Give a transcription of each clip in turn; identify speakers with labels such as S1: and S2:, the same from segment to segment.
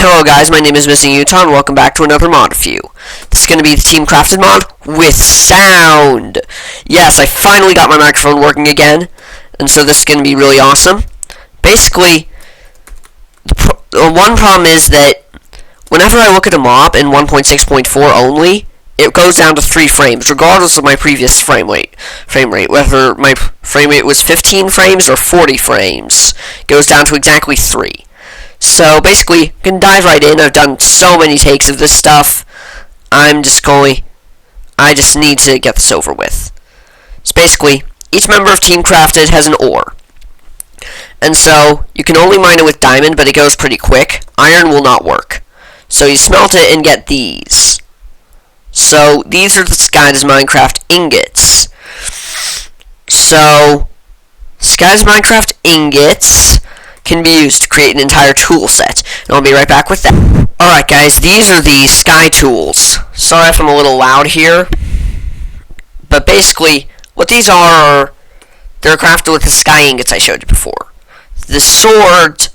S1: Hello guys, my name is Missing Utah and welcome back to another mod review. This is going to be the Team Crafted mod with sound. Yes, I finally got my microphone working again, and so this is going to be really awesome. Basically, the one problem is that whenever I look at a mob in 1.6.4 only, it goes down to 3 frames, regardless of my previous frame rate. Whether my frame rate was 15 frames or 40 frames, it goes down to exactly 3. So basically, you can dive right in. I've done so many takes of this stuff. I just need to get this over with. So basically, each member of Team Crafted has an ore. And so, you can only mine it with diamond, but it goes pretty quick. Iron will not work. So you smelt it and get these. So, these are the SkyDoesMinecraft ingots. So, SkyDoesMinecraft ingots can be used to create an entire tool set. And I'll be right back with that. Alright guys, these are the sky tools. Sorry if I'm a little loud here. But basically, what these are, they're crafted with the sky ingots I showed you before. The swords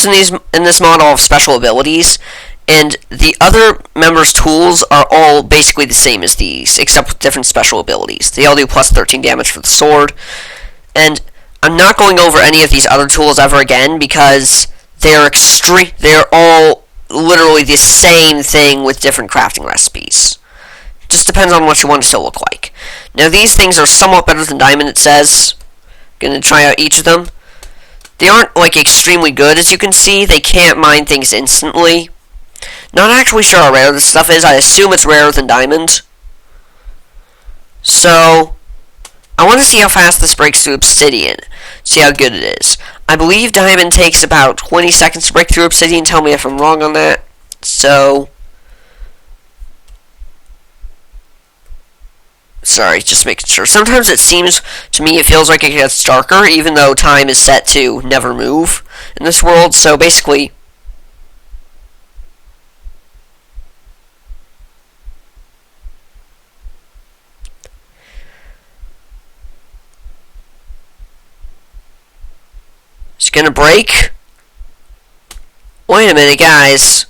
S1: in this model have special abilities, and the other members' tools are all basically the same as these, except with different special abilities. They all do plus 13 damage for the sword, and I'm not going over any of these other tools ever again because they're all literally the same thing with different crafting recipes. Just depends on what you want it to look like. Now these things are somewhat better than diamond, it says. Gonna try out each of them. They aren't like extremely good, as you can see. They can't mine things instantly. Not actually sure how rare this stuff is. I assume it's rarer than diamond. So I want to see how fast this breaks through obsidian. See how good it is. I believe diamond takes about 20 seconds to break through obsidian. Tell me if I'm wrong on that. So, sorry, just making sure. Sometimes it seems, to me, it feels like it gets darker, even though time is set to never move in this world. So basically, it's gonna break. Wait a minute, guys.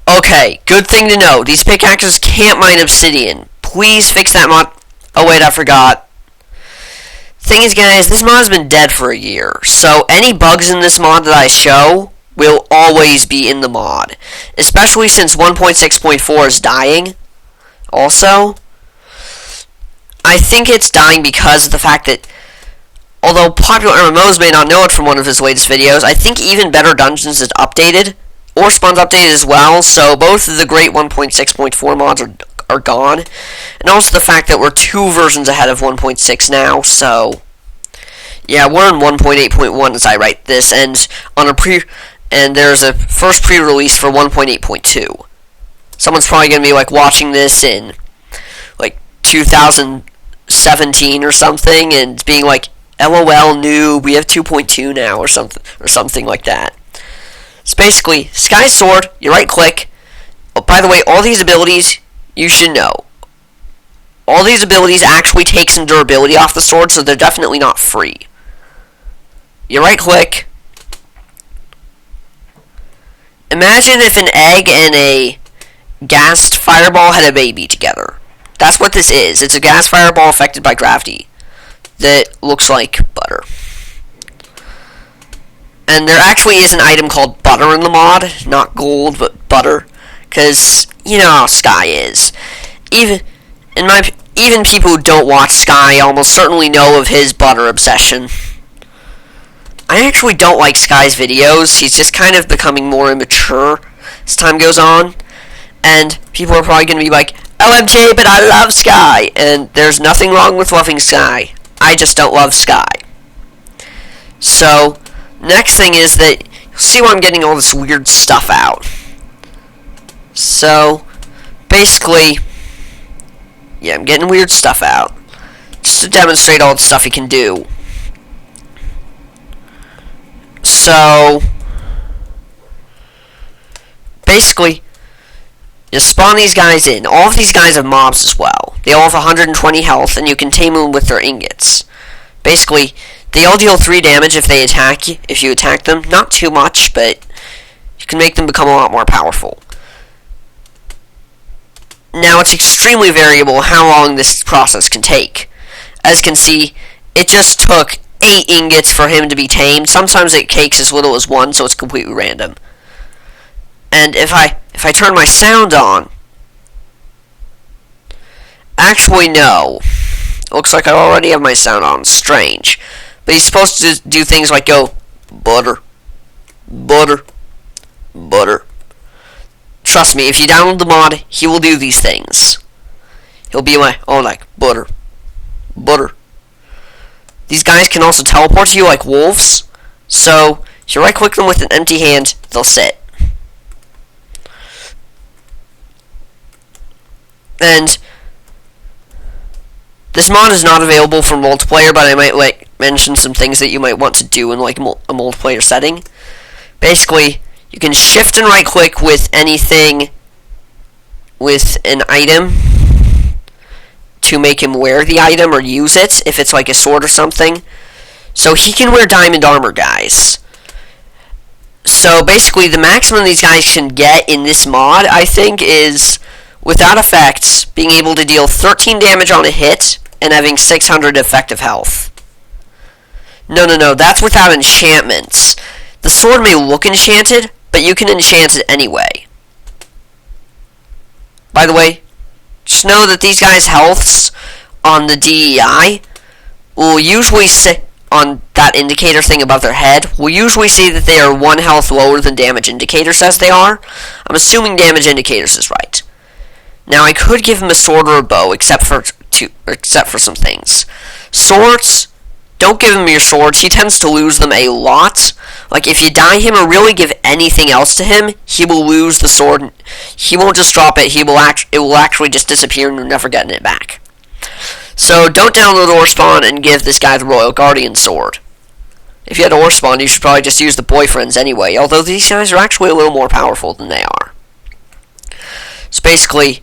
S1: Okay, good thing to know. These pickaxes can't mine obsidian. Please fix that mod. Oh wait, I forgot. Thing is, guys, this mod has been dead for a year. So any bugs in this mod that I show will always be in the mod. Especially since 1.6.4 is dying. Also, I think it's dying because of the fact that, although popular MMOs may not know it from one of his latest videos, I think Even Better Dungeons is updated, or Spawn's updated as well, so both of the great 1.6.4 mods are gone, and also the fact that we're 2 versions ahead of 1.6 now, so yeah, we're in 1.8.1 as I write this, and there's a first pre-release for 1.8.2. Someone's probably going to be like watching this in like 2017 or something, and being like, LOL noob, we have 2.2 now, or something like that. So basically, Sky Sword, you right click. Oh, by the way, all these abilities, you should know. All these abilities actually take some durability off the sword, so they're definitely not free. You right click. Imagine if an egg and a gassed fireball had a baby together. That's what this is. It's a gas fireball affected by gravity that looks like butter. And there actually is an item called butter in the mod, not gold, but butter, because you know how Sky is. Even people who don't watch Sky almost certainly know of his butter obsession. I actually don't like Sky's videos. He's just kind of becoming more immature as time goes on, and people are probably going to be like, OMG, but I love Sky, and there's nothing wrong with loving Sky. I just don't love Sky. So, next thing is that you'll see why I'm getting all this weird stuff out. So, basically, yeah, I'm getting weird stuff out just to demonstrate all the stuff he can do. So, basically, you spawn these guys in. All of these guys have mobs as well. They all have 120 health, and you can tame them with their ingots. Basically, They all deal 3 damage if you attack them. Not too much, but you can make them become a lot more powerful. Now, it's extremely variable how long this process can take. As you can see, it just took 8 ingots for him to be tamed. Sometimes it takes as little as 1, so it's completely random. And if I turn my sound on, actually no. Looks like I already have my sound on. Strange. But he's supposed to do things like go, butter, butter, butter. Trust me, if you download the mod, he will do these things. He'll be like, butter, butter. These guys can also teleport to you like wolves. So, if you right-click them with an empty hand, they'll sit. And this mod is not available for multiplayer, but I might mention some things that you might want to do in like a multiplayer setting. Basically, you can shift and right-click with anything with an item to make him wear the item or use it, if it's like a sword or something. So he can wear diamond armor, guys. So basically, the maximum these guys can get in this mod, I think, is, without effects, being able to deal 13 damage on a hit and having 600 effective health. No, that's without enchantments. The sword may look enchanted, but you can enchant it anyway. By the way, just know that these guys' healths on the DEI will usually sit on that indicator thing above their head. We'll usually see that they are 1 health lower than damage indicator says they are. I'm assuming damage indicators is right. Now I could give him a sword or a bow, except for some things. Swords, don't give him your swords. He tends to lose them a lot. Like, if you die him or really give anything else to him, he will lose the sword. He won't just drop it. It will actually just disappear and you're never getting it back. So, don't download or spawn and give this guy the Royal Guardian sword. If you had or spawn, you should probably just use the boyfriends anyway, although these guys are actually a little more powerful than they are. So, basically,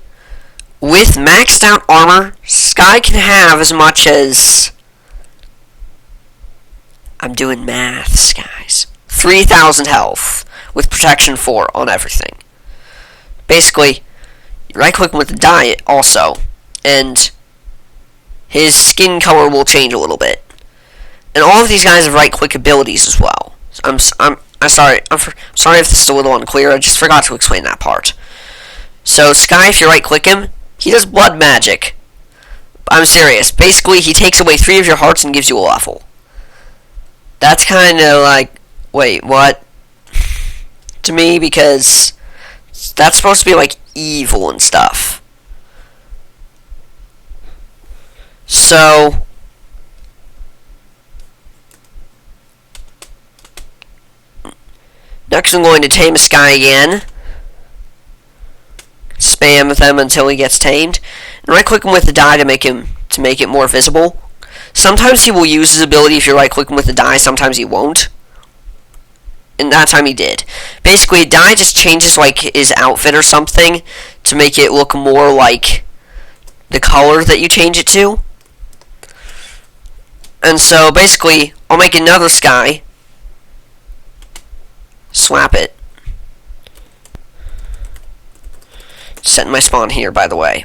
S1: with maxed out armor, Sky can have as much as... I'm doing maths, guys. 3,000 health with protection 4 on everything. Basically, you right-click him with the dye also, and his skin color will change a little bit. And all of these guys have right-click abilities as well. I'm sorry if this is a little unclear. I just forgot to explain that part. So Sky, if you right-click him, he does blood magic. I'm serious. Basically, he takes away 3 of your hearts and gives you a level. That's kind of like, wait, what? To me, because that's supposed to be like evil and stuff. So, next I'm going to tame Sky again. Spam them until he gets tamed. And right-click him with the die to make it more visible. Sometimes he will use his ability if you right-click him with the die, sometimes he won't. And that time he did. Basically, die just changes like his outfit or something to make it look more like the color that you change it to. And so, basically, I'll make another Sky. Swap it. Setting my spawn here, by the way.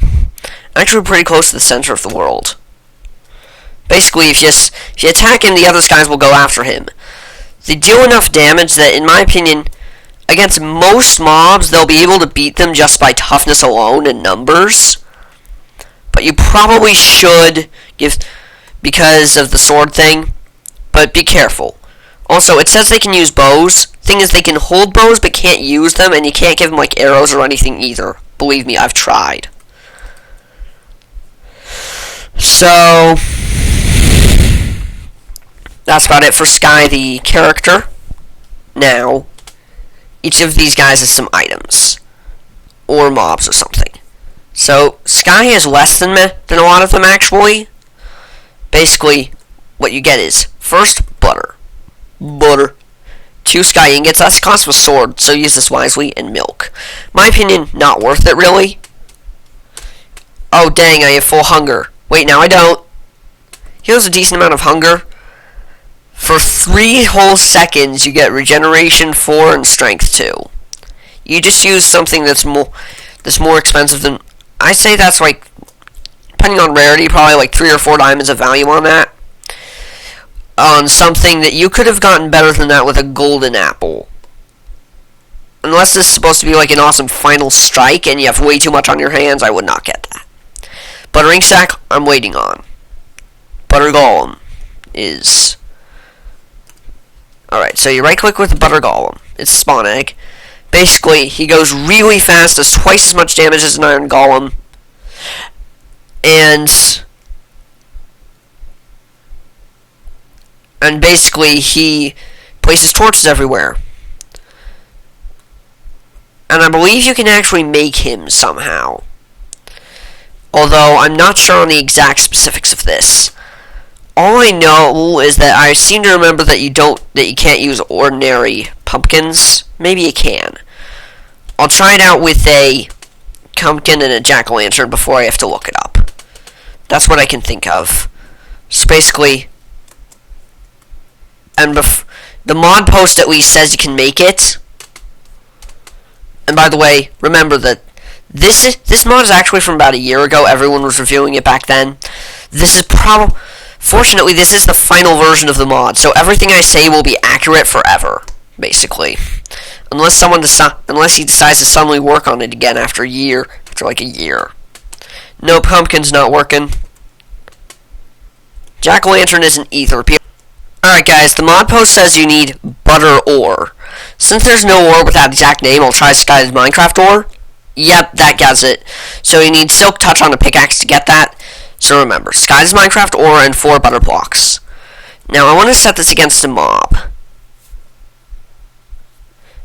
S1: Actually, pretty close to the center of the world. Basically, if you attack him, the other guys will go after him. They deal enough damage that, in my opinion, against most mobs, they'll be able to beat them just by toughness alone and numbers. But you probably should give, because of the sword thing, but be careful. Also, it says they can use bows. Thing is, they can hold bows but can't use them, and you can't give them like arrows or anything either. Believe me, I've tried. So, that's about it for Sky, the character. Now, each of these guys has some items, or mobs or something. So, Sky has less than a lot of them, actually. Basically, what you get is, first, butter. 2 Sky ingots, that's the cost of a sword, so use this wisely, and milk. My opinion, not worth it, really. Oh, dang, I have full hunger. Wait, now I don't. Here's a decent amount of hunger. For 3 whole seconds, you get regeneration 4 and strength 2. You just use something that's more expensive than... I say that's like, depending on rarity, probably like 3 or 4 diamonds of value on that. On something that you could have gotten better than that with a golden apple. Unless this is supposed to be like an awesome final strike and you have way too much on your hands, I would not get that. Buttering sack, I'm waiting on. Butter golem is... Alright, so you right click with the butter golem. It's a spawn egg. Basically, he goes really fast, does twice as much damage as an iron golem. And basically, he places torches everywhere. And I believe you can actually make him somehow. Although, I'm not sure on the exact specifics of this. All I know is that I seem to remember that you can't use ordinary pumpkins. Maybe you can. I'll try it out with a pumpkin and a jack-o'-lantern before I have to look it up. That's what I can think of. So basically, and the mod post at least says you can make it. And by the way, remember that this mod is actually from about a year ago. Everyone was reviewing it back then. Fortunately, this is the final version of the mod, so everything I say will be accurate forever, basically. Unless he decides to suddenly work on it again after like a year. No, pumpkin's not working. Jack-o'-lantern isn't either. Alright guys, the mod post says you need butter ore. Since there's no ore with that exact name, I'll try SkyDoesMinecraft ore. Yep, that gets it. So you need silk touch on a pickaxe to get that. So remember, SkyDoesMinecraft ore and 4 butter blocks. Now I want to set this against a mob.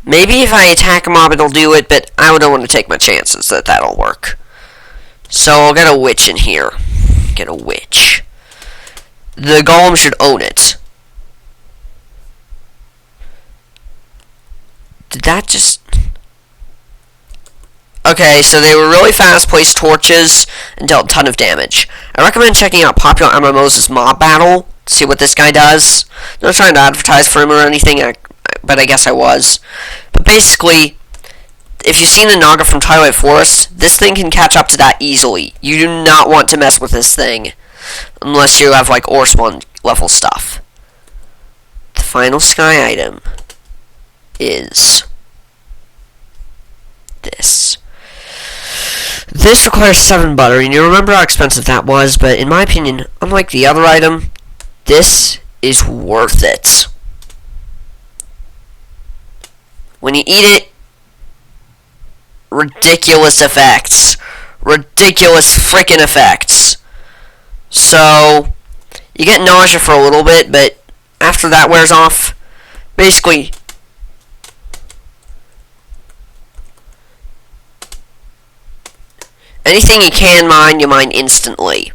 S1: Maybe if I attack a mob it'll do it, but I don't want to take my chances that that'll work. So I'll get a witch in here. Get a witch. The golem should own it. Did that just... Okay, so they were really fast, placed torches, and dealt a ton of damage. I recommend checking out popular MMOs' Mob Battle to see what this guy does. I'm not trying to advertise for him or anything, but I guess I was. But basically, if you've seen the Naga from Twilight Forest, this thing can catch up to that easily. You do not want to mess with this thing, unless you have, like, ore spawn level stuff. The final sky item is this. This requires 7 butter, and you remember how expensive that was, but in my opinion, unlike the other item, this is worth it. When you eat it, ridiculous effects. Ridiculous freaking effects. So, you get nausea for a little bit, but after that wears off, basically... anything you can mine, you mine instantly.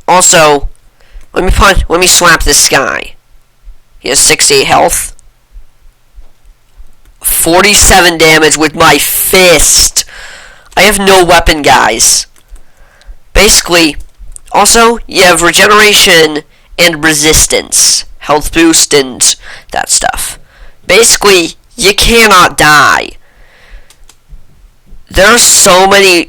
S1: Also, let me slap this guy. He has 68 health. 47 damage with my fist. I have no weapon, guys. Basically, also, you have regeneration and resistance. Health boost and that stuff. Basically, you cannot die. There's so many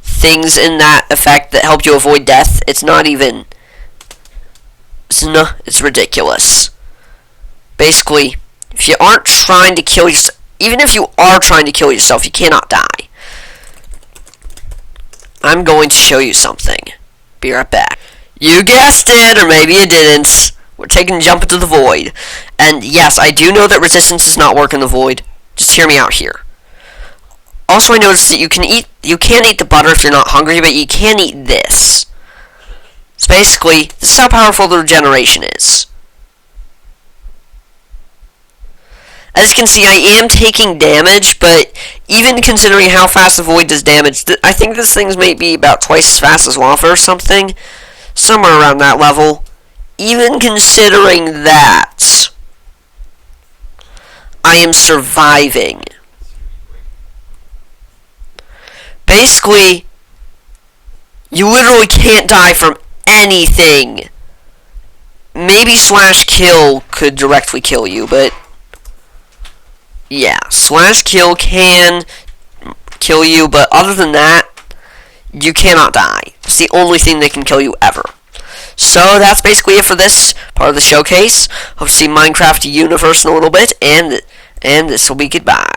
S1: things in that effect that help you avoid death. It's ridiculous. Basically, if you aren't trying to kill yourself, even if you are trying to kill yourself, you cannot die. I'm going to show you something. Be right back. You guessed it, or maybe you didn't. We're taking a jump into the void. And yes, I do know that resistance does not work in the void. Just hear me out here. Also, I noticed that you can't eat the butter if you're not hungry, but you can eat this. So basically, this is how powerful the regeneration is. As you can see, I am taking damage, but even considering how fast the void does damage, I think this thing's maybe about twice as fast as lava or something. Somewhere around that level. Even considering that, I am surviving. Basically, you literally can't die from anything. maybe slash kill could directly kill you, but yeah, slash kill can kill you, but other than that, you cannot die. It's the only thing that can kill you ever. So that's basically it for this part of the showcase. Hope to see Minecraft universe in a little bit, and this will be goodbye.